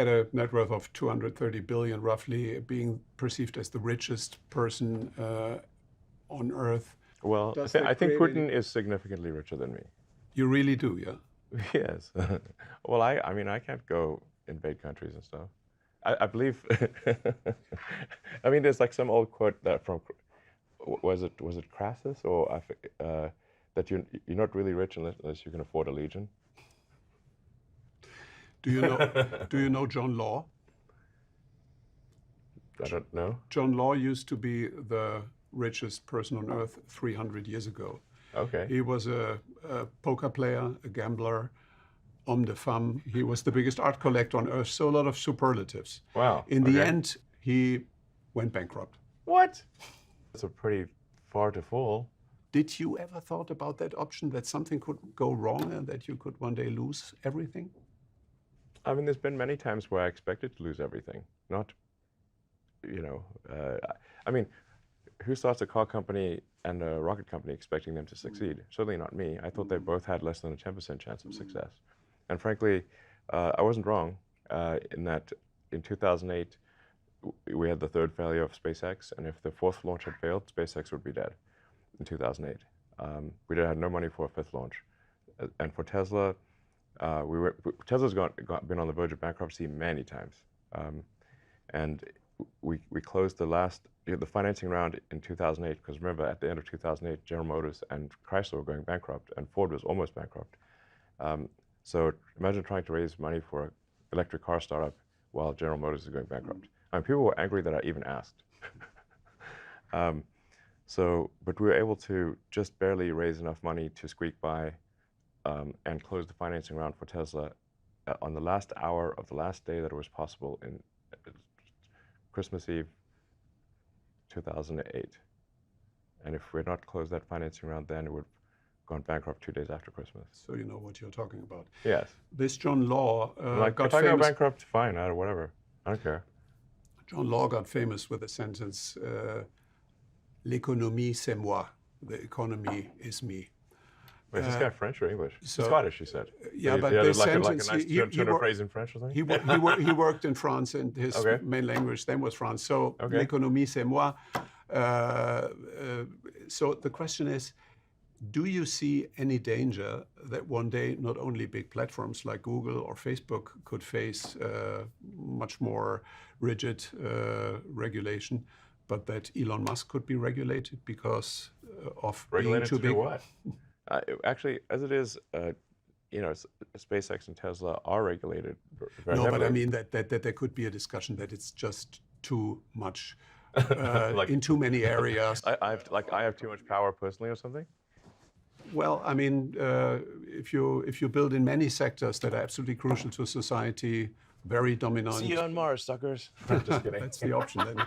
had a net worth of 230 billion, roughly, being perceived as the richest person on Earth. Well, I think Putin is significantly richer than me. You really do, yeah? Yes. Well, I mean, I can't go invade countries and stuff. I believe, I mean, there's like some old quote that from, was it Crassus, or that you're not really rich unless you can afford a legion. Do you know John Law? I don't know. John Law used to be the richest person on Earth 300 years ago. Okay. He was a poker player, a gambler, homme de femme. He was the biggest art collector on Earth, so a lot of superlatives. Wow. In the end, he went bankrupt. What? That's a pretty far to fall. Did you ever thought about that option, that something could go wrong and that you could one day lose everything? I mean, there's been many times where I expected to lose everything. Not, you know, I mean, who starts a car company and a rocket company expecting them to succeed? Certainly not me. I thought they both had less than a 10% chance of success. And frankly, I wasn't wrong in that in 2008, we had the third failure of SpaceX, and if the fourth launch had failed, SpaceX would be dead in 2008. We had no money for a fifth launch. And for Tesla, Tesla's been on the verge of bankruptcy many times. And we closed the financing round in 2008, because remember, at the end of 2008, General Motors and Chrysler were going bankrupt, and Ford was almost bankrupt. So imagine trying to raise money for an electric car startup while General Motors is going bankrupt. I mean, people were angry that I even asked. But we were able to just barely raise enough money to squeak by and close the financing round for Tesla on the last hour of the last day that it was possible in Christmas Eve 2008. And if we had not closed that financing round then, it would have gone bankrupt 2 days after Christmas. So you know what you're talking about. Yes. This John Law got if I famous. go bankrupt, fine, whatever. I don't care. John Law got famous with the sentence, l'économie c'est moi, the economy is me. Wait, is this guy French or English? Scottish, he said. Yeah, but the sentence, like a nice turn of phrase in French or something? He worked in France, and his main language then was France. So, l'économie c'est moi. So the question is, do you see any danger that one day not only big platforms like Google or Facebook could face much more rigid regulation, but that Elon Musk could be regulated because of being too big? What? Actually, as it is, you know, SpaceX and Tesla are regulated very heavily. But I mean that there could be a discussion that it's just too much in too many areas. I have too much power personally or something? Well, I mean, if you build in many sectors that are absolutely crucial to society, very dominant. See you on Mars, suckers. Just kidding. That's the option then.